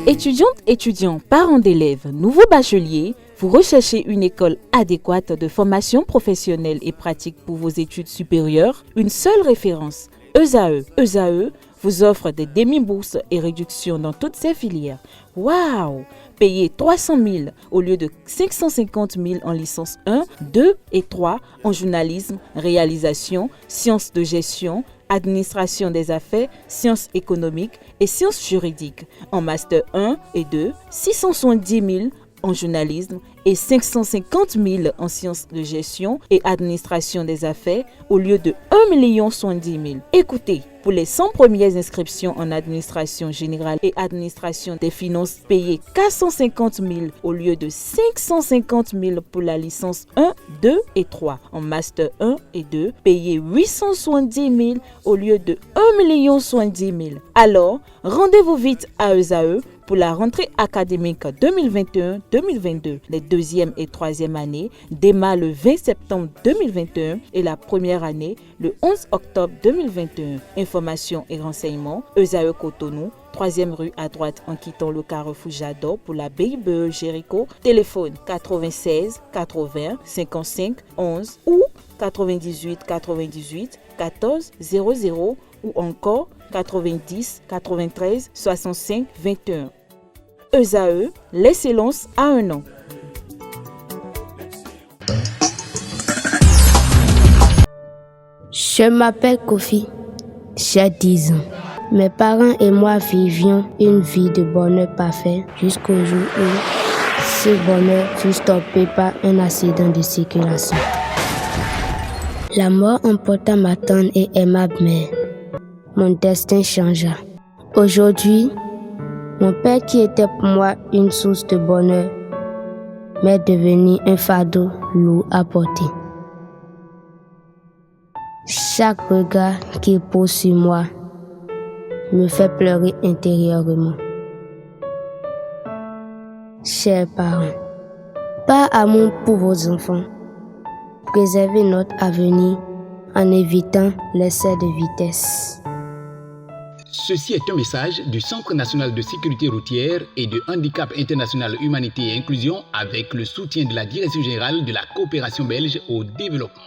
Étudiantes, étudiants, parents d'élèves, nouveaux bacheliers, vous recherchez une école adéquate de formation professionnelle et pratique pour vos études supérieures? Une seule référence, ESAE. ESAE vous offre des demi-bourses et réductions dans toutes ces filières. Waouh! Payez 300 000 au lieu de 550 000 en licence 1, 2 et 3 en journalisme, réalisation, sciences de gestion, administration des affaires, sciences économiques et sciences juridiques. En master 1 et 2, 670 000 en journalisme et 550 000 en sciences de gestion et administration des affaires au lieu de 1 070 000. Écoutez, pour les 100 premières inscriptions en administration générale et administration des finances, payez 450 000 au lieu de 550 000 pour la licence 1, 2 et 3. En master 1 et 2, payez 870 000 au lieu de 1 070 000. Alors, rendez-vous vite à ESAE pour la rentrée académique 2021-2022. Les deuxième et troisième années démarrent le 20 septembre 2021 et la première année le 11 octobre 2021. Informations et renseignements, ESAE Cotonou, 3e rue à droite en quittant le carrefour Jador pour la BIBE Jéricho. Téléphone 96 80 55 11 ou 98 98 14 00 ou encore 90 93 65 21. ESAE, l'excellence à un an. Je m'appelle Kofi, j'ai 10 ans. Mes parents et moi vivions une vie de bonheur parfait jusqu'au jour où ce bonheur fut stoppé par un accident de circulation. La mort emporta ma tendre et aimable mère. Mon destin changea. Aujourd'hui, mon père qui était pour moi une source de bonheur m'est devenu un fardeau lourd à porter. Chaque regard qu'il pose sur moi me fait pleurer intérieurement. Chers parents, par amour pour vos enfants, préservez notre avenir en évitant l'excès de vitesse. Ceci est un message du Centre national de sécurité routière et de handicap international humanité et inclusion avec le soutien de la Direction générale de la coopération belge au développement.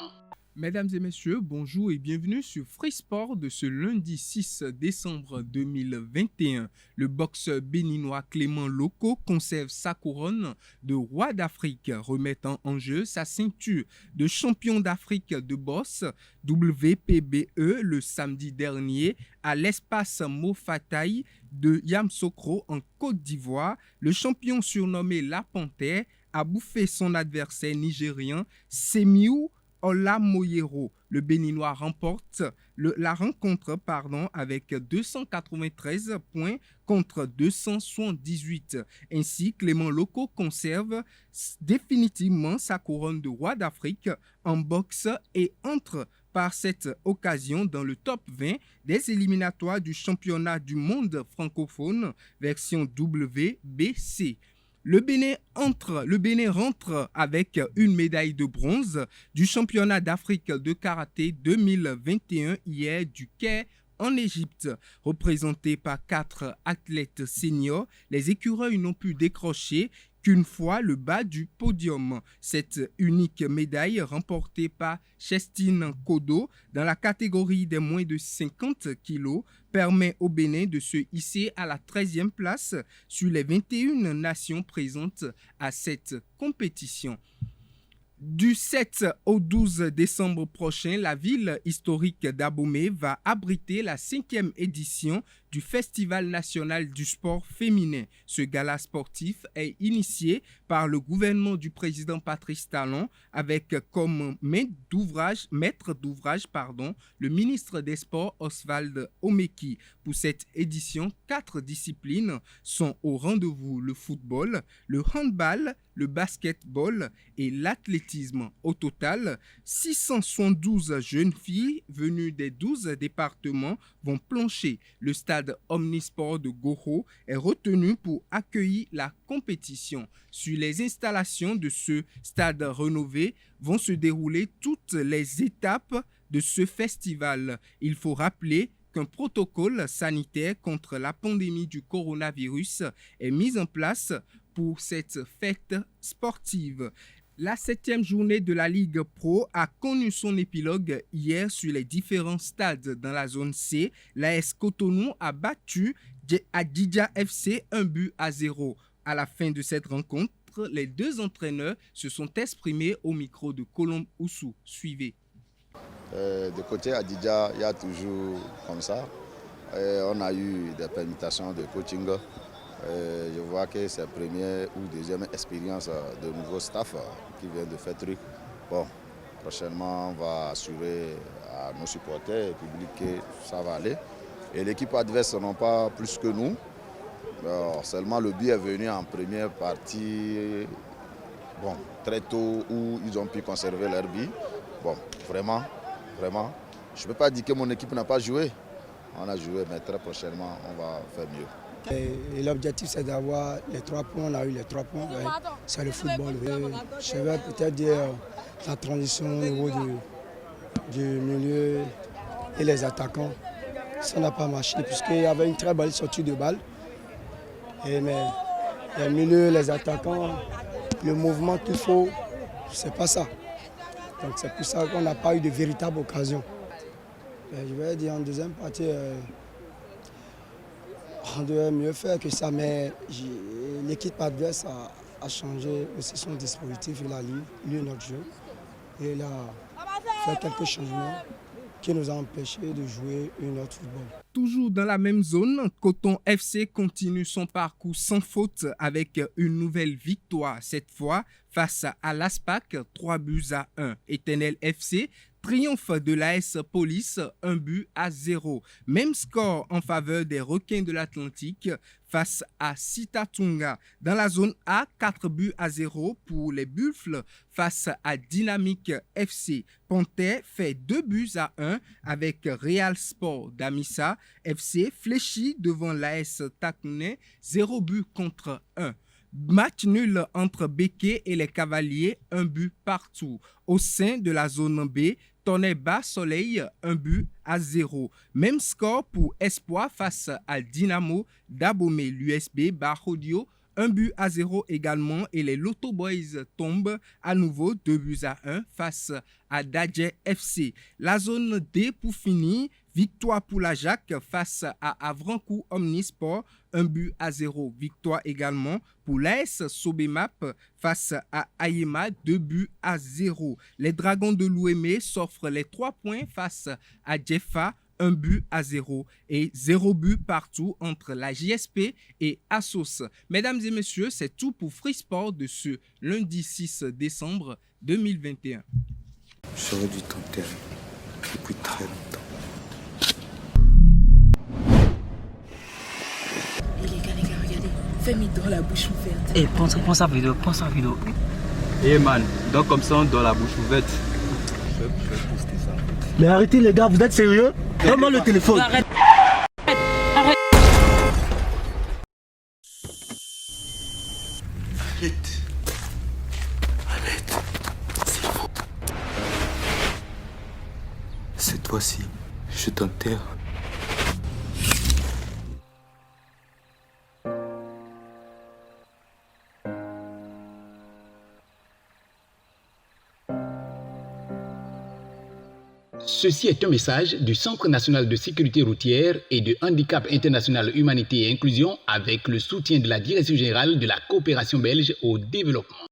Mesdames et messieurs, bonjour et bienvenue sur Free Sport de ce lundi 6 décembre 2021. Le boxeur béninois Clément Loko conserve sa couronne de roi d'Afrique, remettant en jeu sa ceinture de champion d'Afrique de boxe WPBE le samedi dernier à l'espace Mofataï de Yamoussoukro en Côte d'Ivoire. Le champion surnommé La Panthère a bouffé son adversaire nigérien Semiou Olamoyero. Le Béninois remporte la rencontre avec 293 points contre 278. Ainsi, Clément Loko conserve définitivement sa couronne de roi d'Afrique en boxe et entre par cette occasion dans le top 20 des éliminatoires du championnat du monde francophone version WBC. Le Bénin rentre avec une médaille de bronze du championnat d'Afrique de karaté 2021 hier du Caire en Égypte. Représenté par 4 athlètes seniors, les écureuils n'ont pu décrocher qu'une fois le bas du podium. Cette unique médaille remportée par Chestine Kodo dans la catégorie des moins de 50 kilos permet au Bénin de se hisser à la 13e place sur les 21 nations présentes à cette compétition. Du 7 au 12 décembre prochain, la ville historique d'Abomey va abriter la 5e édition du Festival national du sport féminin. Ce gala sportif est initié par le gouvernement du président Patrice Talon avec comme maître d'ouvrage, le ministre des Sports Oswald Omeki. Pour cette édition, 4 disciplines sont au rendez-vous: le football, le handball, le basketball et l'athlétisme. Au total, 672 jeunes filles venues des 12 départements vont plancher. Le stade omnisport de Goro est retenu pour accueillir la compétition. Sur les installations de ce stade rénové vont se dérouler toutes les étapes de ce festival. Il faut rappeler qu'un protocole sanitaire contre la pandémie du coronavirus est mis en place pour cette fête sportive. La 7e journée de la Ligue Pro a connu son épilogue hier sur les différents stades dans la zone C. L'AS Cotonou a battu Adidja FC 1-0. À la fin de cette rencontre, les deux entraîneurs se sont exprimés au micro de Colombe Oussou. Suivez. De côté Adidja, il y a toujours comme ça. On a eu des permutations de coaching. Je vois que c'est la première ou deuxième expérience de nouveau staff qui vient de faire truc. Bon, prochainement, on va assurer à nos supporters et public que ça va aller. Et l'équipe adverse n'ont pas plus que nous. Alors, seulement le but est venu en première partie, bon, très tôt, où ils ont pu conserver leur but. Bon, vraiment, je ne peux pas dire que mon équipe n'a pas joué. On a joué, mais très prochainement, on va faire mieux. Et l'objectif, c'est d'avoir les 3 points. On a eu les 3 points. Ouais. C'est le football. Je vais peut-être dire la transition au niveau du milieu et les attaquants. Ça n'a pas marché puisqu'il y avait une très belle sortie de balle. Mais les milieux, les attaquants, le mouvement qu'il faut, c'est pas ça. Donc c'est pour ça qu'on n'a pas eu de véritable occasion. Je vais dire en deuxième partie, on devait mieux faire que ça, mais l'équipe adverse a changé aussi son dispositif, il a lu notre jeu et il a fait quelques changements qui nous a empêchés de jouer une autre football. Toujours dans la même zone, Coton FC continue son parcours sans faute avec une nouvelle victoire, cette fois face à l'ASPAC, 3-1. Éternel FC, triomphe de l'AS Police, 1-0. Même score en faveur des Requins de l'Atlantique face à Sitatunga. Dans la zone A, 4-0 pour les Buffles face à Dynamique FC. Panthère fait 2-1 avec Real Sport d'Amissa FC. Fléchi devant l'AS Takouné, 0-1. Match nul entre Béké et les Cavaliers, 1-partout. Au sein de la zone B, Tonnerre Bas Soleil, 1-0. Même score pour Espoir face à Dynamo d'Abomey. L'USB Barodio, 1-0 également. Et les Lotto Boys tombent à nouveau 2-1 face à Dadje FC. La zone D pour finir. Victoire pour la Jacques face à Avrancourt Omnisport, 1-0. Victoire également pour l'AS Sobemap face à Ayema, 2-0. Les Dragons de l'Ouémé s'offrent les 3 points face à Jeffa, 1-0 et 0 but partout entre la JSP et Assos. Mesdames et messieurs, c'est tout pour Free Sport de ce lundi 6 décembre 2021. J'aurais dû t'enterrer depuis très longtemps. Fais-moi dans la bouche ouverte. Eh, prends sa vidéo. Eh man, donc comme ça on dans la bouche ouverte. Je vais poster ça. Mais arrêtez les gars, vous êtes sérieux? Donne-moi le téléphone. Arrête. Arrête, s'il faut. Cette fois-ci, je t'enterre. Ceci est un message du Centre national de sécurité routière et de handicap international humanité et inclusion avec le soutien de la Direction générale de la coopération belge au développement.